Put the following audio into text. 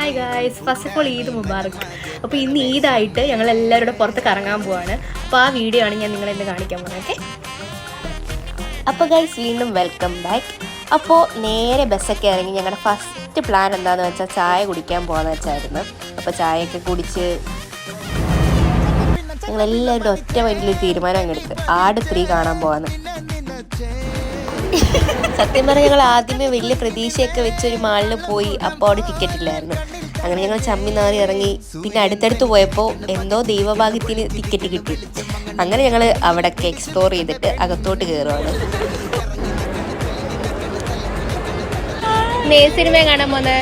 Hi guys, first of all Eid Mubarak. അപ്പോൾ ഇന്ന് ഈദായിട്ട് ഞങ്ങൾ എല്ലാവരുടെ പുറത്ത് കറങ്ങാൻ പോവാണ്. അപ്പോൾ ആ വീഡിയോ ആണ് ഞാൻ നിങ്ങളെ ഇന്ന് കാണിക്കാൻ പോകുന്നത്. ഓക്കെ, അപ്പോൾ ഗൈസ് വീണ്ടും വെൽക്കം ബാക്ക്. അപ്പോൾ നേരെ ബസ്സൊക്കെ ഇറങ്ങി ഞങ്ങളുടെ ഫസ്റ്റ് പ്ലാൻ എന്താണെന്ന് വെച്ചാൽ ചായ കുടിക്കാൻ പോകാമെന്ന് വെച്ചായിരുന്നു. അപ്പോൾ ചായയൊക്കെ കുടിച്ച് ഞങ്ങളെല്ലാവരും ഒറ്റ മൈൻഡിൽ തീരുമാനം അങ്ങെടുത്ത് ആട് 3 കാണാൻ പോകാമെന്ന്. സത്യം പറഞ്ഞാൽ ഞങ്ങൾ ആദ്യമേ വലിയ പ്രതീക്ഷയൊക്കെ വെച്ചൊരു മാളിൽ പോയി. അപ്പോൾ അവിടെ ടിക്കറ്റ് ഇല്ലായിരുന്നു. അങ്ങനെ ഞങ്ങൾ ചമ്മി നാറി ഇറങ്ങി. പിന്നെ അടുത്തടുത്ത് പോയപ്പോൾ എന്തോ ദൈവഭാഗ്യത്തിന് ടിക്കറ്റ് കിട്ടി. അങ്ങനെ ഞങ്ങൾ അവിടെയൊക്കെ എക്സ്പ്ലോർ ചെയ്തിട്ട് അകത്തോട്ട് കയറുവാണ്. സിനിമ കാണാൻ പോന്നെ